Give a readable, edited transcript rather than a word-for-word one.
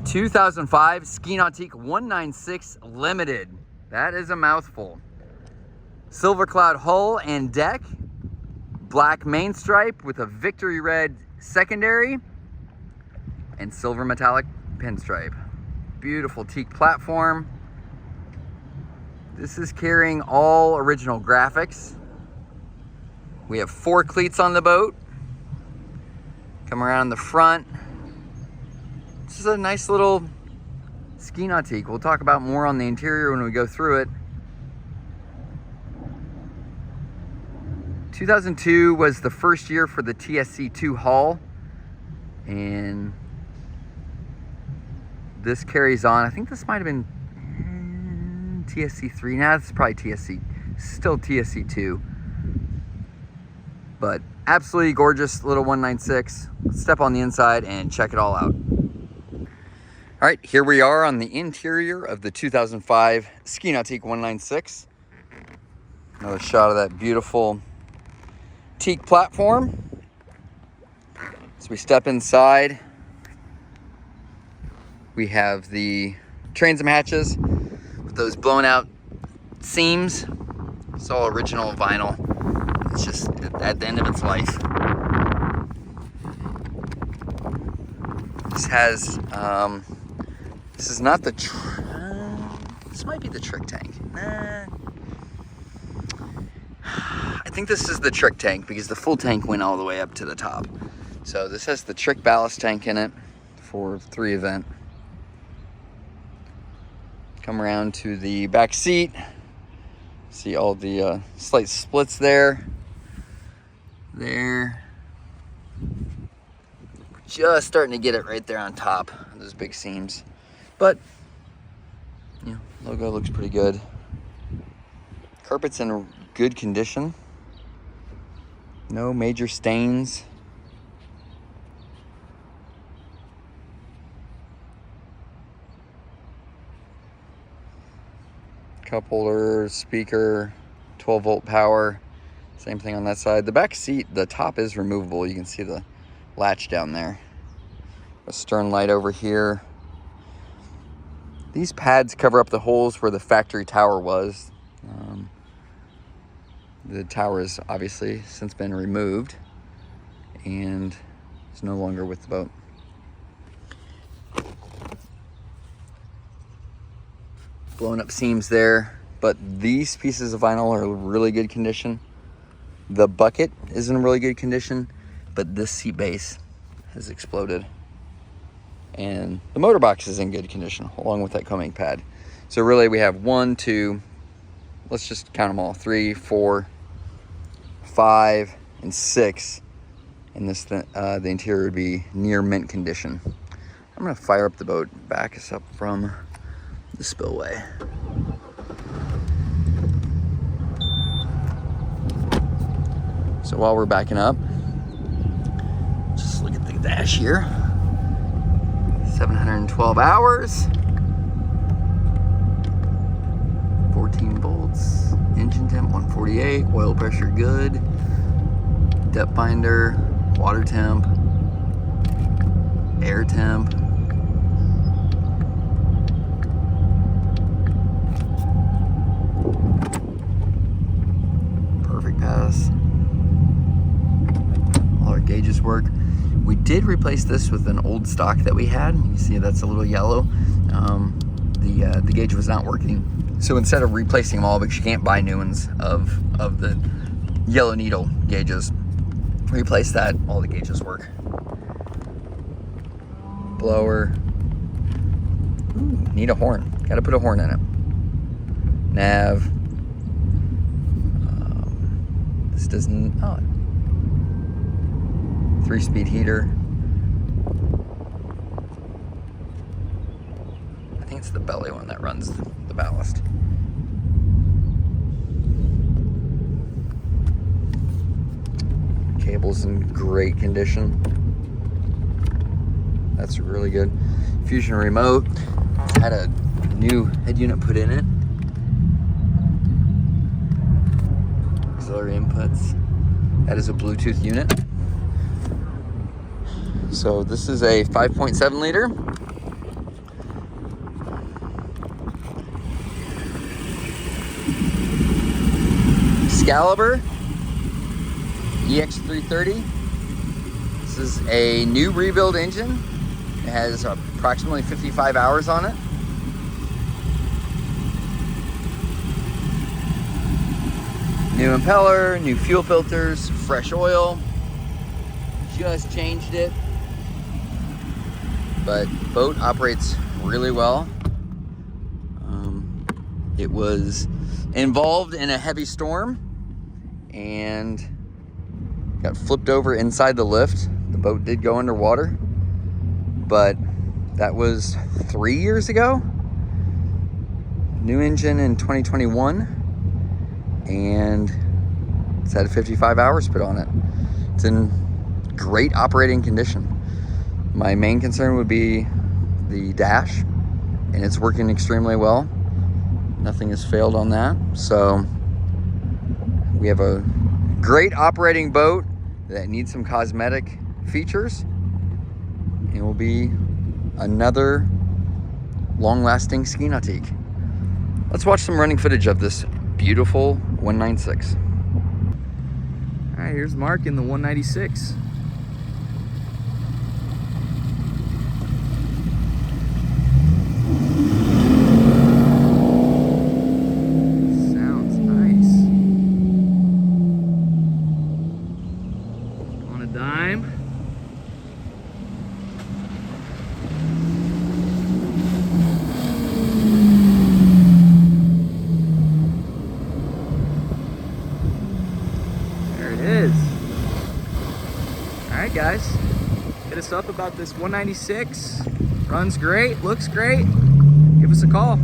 2005 Ski Nautique 196 Limited. That is a mouthful. Silver cloud hull and deck, black main stripe with a victory red secondary, and silver metallic pinstripe. Beautiful teak platform. This is carrying all original graphics. We have 4 cleats on the boat. Come around the front. This is a nice little Ski Nautique. We'll talk about more on the interior when we go through it. 2002 was the first year for the TSC2 hull, and this carries on. I think this might have been TSC3. Now this is probably TSC, still TSC2. But absolutely gorgeous little 196. Let's step on the inside and check it all out. All right, here we are on the interior of the 2005 Ski Nautique 196. Another shot of that beautiful teak platform. As we step inside, we have the transom hatches with those blown out seams. It's all original vinyl. It's just at the end of its life. This has, this is not the, this might be the trick tank. I think this is the trick tank because the full tank went all the way up to the top. So this has the trick ballast tank in it for 3 event. Come around to the back seat. See all the slight splits there. There. Just starting to get it right there on top of those big seams. But, you know, logo looks pretty good. Carpet's in good condition. No major stains. Cup holder, speaker, 12 volt power. Same thing on that side. The back seat, the top is removable. You can see the latch down there. A stern light over here. These pads cover up the holes where the factory tower was. The tower has obviously since been removed and is no longer with the boat. Blown up seams there, but these pieces of vinyl are in really good condition. The bucket is in really good condition, but this seat base has exploded. And the motor box is in good condition, along with that coaming pad. So really we have 1, 2, let's just count them all, 3, 4, 5, and 6. And this, the interior would be near mint condition. I'm gonna fire up the boat, back us up from the spillway. So while we're backing up, just look at the dash here. 712 hours, 14 volts, engine temp 148, oil pressure good, depth finder, water temp, air temp. Perfect pass. All our gauges work. We did replace this with an old stock that we had. You can see that's a little yellow. The gauge was not working. So instead of replacing them all, because you can't buy new ones of the yellow needle gauges, replace that, all the gauges work. Blower. Ooh, need a horn. Gotta put a horn in it. Nav. This doesn't, oh. 3-speed heater. I think it's the belly one that runs the ballast. Cable's in great condition. That's really good. Fusion remote. Had a new head unit put in it. Auxiliary inputs. That is a Bluetooth unit. So this is a 5.7 liter. Excalibur EX330. This is a new rebuild engine. It has approximately 55 hours on it. New impeller, new fuel filters, fresh oil. Just changed it. But boat operates really well. It was involved in a heavy storm and got flipped over inside the lift. The boat did go underwater, but that was 3 years ago. New engine in 2021, and it's had 55 hours put on it. It's in great operating condition. My main concern would be the dash, and it's working extremely well. Nothing has failed on that. So we have a great operating boat that needs some cosmetic features. It will be another long-lasting Ski Nautique. Let's watch some running footage of this beautiful 196. All right, here's Mark in the 196. Alright guys, hit us up about this 196. Runs great, looks great. Give us a call.